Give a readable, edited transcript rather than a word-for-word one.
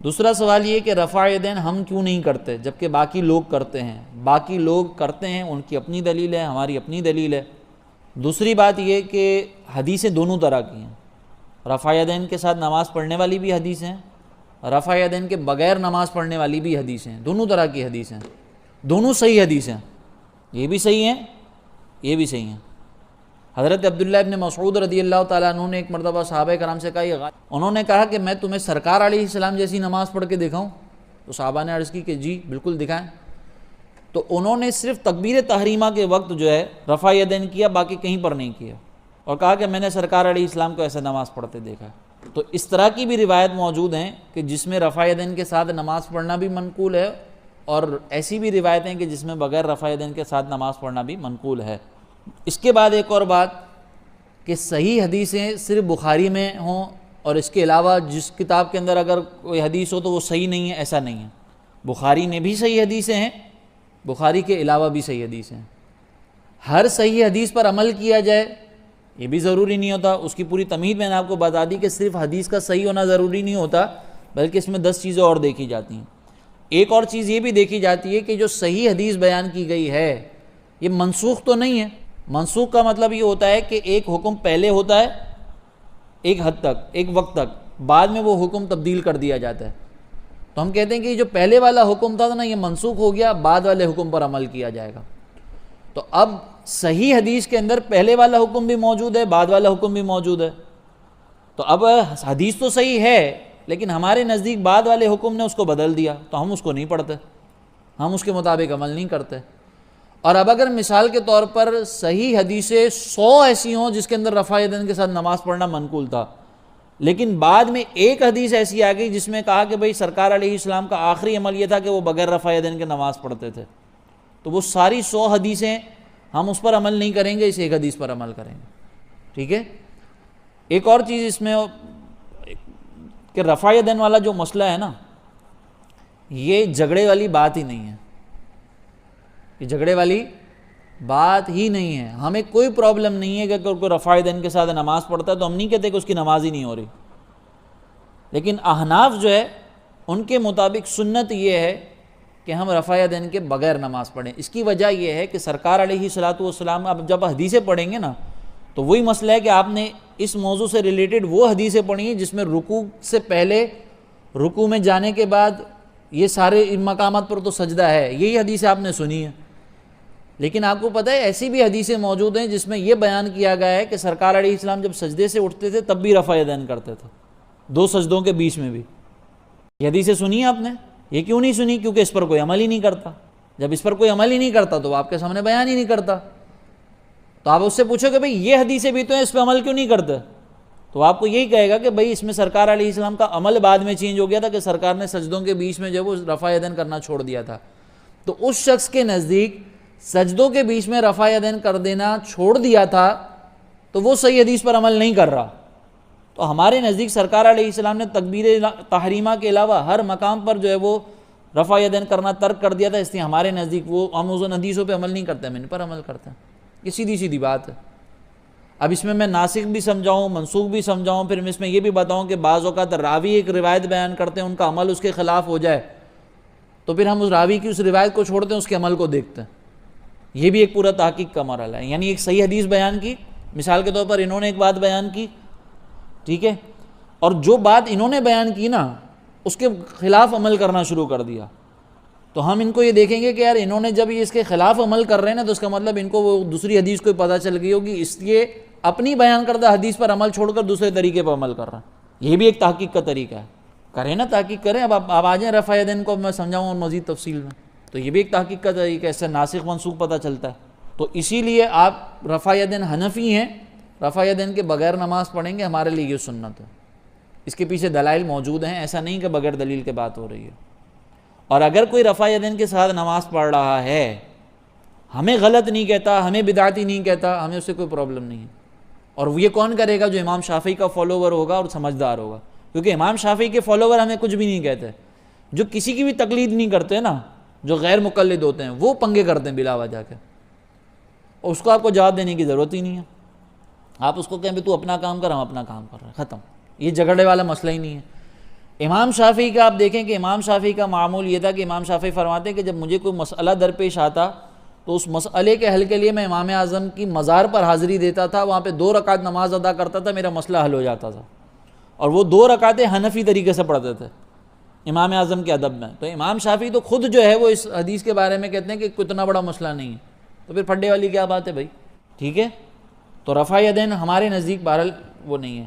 دوسرا سوال یہ کہ رفع یدین ہم کیوں نہیں کرتے جبکہ باقی لوگ کرتے ہیں؟ باقی لوگ کرتے ہیں، ان کی اپنی دلیل ہے، ہماری اپنی دلیل ہے۔ دوسری بات یہ کہ حدیثیں دونوں طرح کی ہیں، رفع یدین کے ساتھ نماز پڑھنے والی بھی حدیث ہیں، رفع یدین کے بغیر نماز پڑھنے والی بھی حدیثیں ہیں، دونوں طرح کی حدیث ہیں، دونوں صحیح حدیث ہیں، یہ بھی صحیح ہیں، یہ بھی صحیح ہیں۔ حضرت عبداللہ ابن مسعود رضی اللہ تعالیٰ عنہ نے ایک مرتبہ صحابہ کرام سے کہا، انہوں نے کہا کہ میں تمہیں سرکار علیہ السلام جیسی نماز پڑھ کے دکھاؤں؟ تو صحابہ نے عرض کی کہ جی بالکل دکھائیں۔ تو انہوں نے صرف تکبیر تحریمہ کے وقت جو ہے رفع یدین کیا، باقی کہیں پر نہیں کیا، اور کہا کہ میں نے سرکار علیہ السلام کو ایسے نماز پڑھتے دیکھا۔ تو اس طرح کی بھی روایت موجود ہیں کہ جس میں رفع یدین کے ساتھ نماز پڑھنا بھی منقول ہے، اور ایسی بھی روایتیں کہ جس میں بغیر رفع یدین کے ساتھ نماز پڑھنا بھی منقول ہے۔ اس کے بعد ایک اور بات کہ صحیح حدیثیں صرف بخاری میں ہوں اور اس کے علاوہ جس کتاب کے اندر اگر کوئی حدیث ہو تو وہ صحیح نہیں ہے، ایسا نہیں ہے۔ بخاری میں بھی صحیح حدیثیں ہیں، بخاری کے علاوہ بھی صحیح حدیثیں ہیں۔ ہر صحیح حدیث پر عمل کیا جائے یہ بھی ضروری نہیں ہوتا، اس کی پوری تمہید میں نے آپ کو بتا دی کہ صرف حدیث کا صحیح ہونا ضروری نہیں ہوتا، بلکہ اس میں 10 چیزیں اور دیکھی جاتی ہیں۔ ایک اور چیز یہ بھی دیکھی جاتی ہے کہ جو صحیح حدیث بیان کی گئی ہے یہ منسوخ تو نہیں ہے۔ منسوخ کا مطلب یہ ہوتا ہے کہ ایک حکم پہلے ہوتا ہے ایک حد تک، ایک وقت تک، بعد میں وہ حکم تبدیل کر دیا جاتا ہے، تو ہم کہتے ہیں کہ یہ جو پہلے والا حکم تھا نا یہ منسوخ ہو گیا، بعد والے حکم پر عمل کیا جائے گا۔ تو اب صحیح حدیث کے اندر پہلے والا حکم بھی موجود ہے، بعد والا حکم بھی موجود ہے، تو اب حدیث تو صحیح ہے لیکن ہمارے نزدیک بعد والے حکم نے اس کو بدل دیا، تو ہم اس کو نہیں پڑھتے، ہم اس کے مطابق عمل نہیں کرتے۔ اور اب اگر مثال کے طور پر صحیح حدیثیں 100 ایسی ہوں جس کے اندر رفع یدین کے ساتھ نماز پڑھنا منقول تھا، لیکن بعد میں ایک حدیث ایسی آ گئی جس میں کہا کہ بھئی سرکار علیہ السلام کا آخری عمل یہ تھا کہ وہ بغیر رفع یدین کے نماز پڑھتے تھے، تو وہ ساری 100 حدیثیں ہم اس پر عمل نہیں کریں گے، اس ایک حدیث پر عمل کریں گے، ٹھیک ہے۔ ایک اور چیز اس میں کہ رفع یدین والا جو مسئلہ ہے نا یہ جھگڑے والی بات ہی نہیں ہے، یہ جھگڑے والی بات ہی نہیں ہے۔ ہمیں کوئی پرابلم نہیں ہے کہ اگر کوئی رفع یدین کے ساتھ نماز پڑھتا ہے تو ہم نہیں کہتے کہ اس کی نماز ہی نہیں ہو رہی، لیکن احناف جو ہے ان کے مطابق سنت یہ ہے کہ ہم رفع یدین کے بغیر نماز پڑھیں۔ اس کی وجہ یہ ہے کہ سرکار علیہ الصلوۃ والسلام اب جب حدیثیں پڑھیں گے نا تو وہی مسئلہ ہے کہ آپ نے اس موضوع سے ریلیٹڈ وہ حدیثیں پڑھی ہیں جس میں رکوع سے پہلے، رکوع میں جانے کے بعد یہ سارے ان مقامات پر تو سجدہ ہے، یہی حدیثیں آپ نے سنی ہیں، لیکن آپ کو پتہ ہے ایسی بھی حدیثیں موجود ہیں جس میں یہ بیان کیا گیا ہے کہ سرکار علیہ السلام جب سجدے سے اٹھتے تھے تب بھی رفع یدین کرتے تھے، 2 سجدوں کے بیچ میں بھی۔ یہ حدیثیں سنی ہیں آپ نے؟ یہ کیوں نہیں سنی؟ کیونکہ اس پر کوئی عمل ہی نہیں کرتا۔ جب اس پر کوئی عمل ہی نہیں کرتا تو وہ آپ کے سامنے بیان ہی نہیں کرتا، تو آپ اس سے پوچھو کہ بھئی یہ حدیثیں بھی تو ہیں، اس پہ عمل کیوں نہیں کرتے؟ تو آپ کو یہی کہے گا کہ بھئی اس میں سرکار علیہ السلام کا عمل بعد میں چینج ہو گیا تھا کہ سرکار نے سجدوں کے بیچ میں جو وہ رفع یدین کرنا چھوڑ دیا تھا۔ تو اس شخص کے نزدیک سجدوں کے بیچ میں رفع یدین کر دینا چھوڑ دیا تھا تو وہ صحیح حدیث پر عمل نہیں کر رہا۔ تو ہمارے نزدیک سرکار علیہ السلام نے تکبیر تحریمہ کے علاوہ ہر مقام پر جو ہے وہ رفع یدین کرنا ترک کر دیا تھا، اس لیے ہمارے نزدیک وہ ہم ان حدیثوں پہ عمل نہیں کرتے، ہم ان پر عمل کرتے ہیں۔ یہ سیدھی سیدھی بات ہے۔ اب اس میں ناسخ بھی سمجھاؤں، منسوخ بھی سمجھاؤں، پھر اس میں یہ بھی بتاؤں کہ بعض اوقات راوی ایک روایت بیان کرتے ہیں، ان کا عمل اس کے خلاف ہو جائے تو پھر ہم اس راوی کی اس روایت کو چھوڑتے ہیں، اس کے عمل کو دیکھتے ہیں۔ یہ بھی ایک پورا تحقیق کا مرحلہ ہے۔ یعنی ایک صحیح حدیث بیان کی، مثال کے طور پر انہوں نے ایک بات بیان کی، ٹھیک ہے، اور جو بات انہوں نے بیان کی نا اس کے خلاف عمل کرنا شروع کر دیا، تو ہم ان کو یہ دیکھیں گے کہ یار انہوں نے جب یہ اس کے خلاف عمل کر رہے ہیں نا تو اس کا مطلب ان کو وہ دوسری حدیث کو پتہ چل گئی ہوگی، اس لیے اپنی بیان کردہ حدیث پر عمل چھوڑ کر دوسرے طریقے پر عمل کر رہا ہے۔ یہ بھی ایک تحقیق کا طریقہ ہے، کریں نا تحقیق کریں۔ اب آپ آ جائیں رفع یدین کو میں سمجھاؤں اور مزید تفصیل میں، تو یہ بھی ایک تحقیق کا طریقہ ہے، اس سے ناسخ منسوخ پتہ چلتا ہے۔ تو اسی لیے آپ رفع یدین حنفی ہیں، رفع یدین کے بغیر نماز پڑھیں گے، ہمارے لیے یہ سنت ہے۔ اس کے پیچھے دلائل موجود ہیں، ایسا نہیں کہ بغیر دلیل کے بات ہو رہی ہے۔ اور اگر کوئی رفع یدین کے ساتھ نماز پڑھ رہا ہے، ہمیں غلط نہیں کہتا، ہمیں بدعتی نہیں کہتا، ہمیں اس سے کوئی پرابلم نہیں ہے۔ اور یہ کون کرے گا؟ جو امام شافعی کا فالوور ہوگا اور سمجھدار ہوگا، کیونکہ امام شافعی کے فالوور ہمیں کچھ بھی نہیں کہتے۔ جو کسی کی بھی تقلید نہیں کرتے نا، جو غیر مقلد ہوتے ہیں وہ پنگے کرتے ہیں بلا وجہ کے، اور اس کو آپ کو جواب دینے کی ضرورت ہی نہیں ہے۔ آپ اس کو کہیں بھی تو اپنا کام کر، ہم اپنا کام کر رہے ہیں، ختم۔ یہ جھگڑے والا مسئلہ ہی نہیں ہے۔ امام شافعی کا آپ دیکھیں کہ امام شافعی کا معمول یہ تھا کہ امام شافعی فرماتے ہیں کہ جب مجھے کوئی مسئلہ درپیش آتا تو اس مسئلے کے حل کے لیے میں امام اعظم کی مزار پر حاضری دیتا تھا، وہاں پہ 2 رکعت نماز ادا کرتا تھا، میرا مسئلہ حل ہو جاتا تھا، اور وہ 2 رکعتیں حنفی طریقے سے پڑھتے تھے امام اعظم کے ادب میں۔ تو امام شافعی تو خود جو ہے وہ اس حدیث کے بارے میں کہتے ہیں کہ اتنا بڑا مسئلہ نہیں ہے، تو پھر پھڈے والی کیا بات ہے بھائی؟ ٹھیک ہے، تو رفع یدین ہمارے نزدیک بہرحال وہ نہیں ہے۔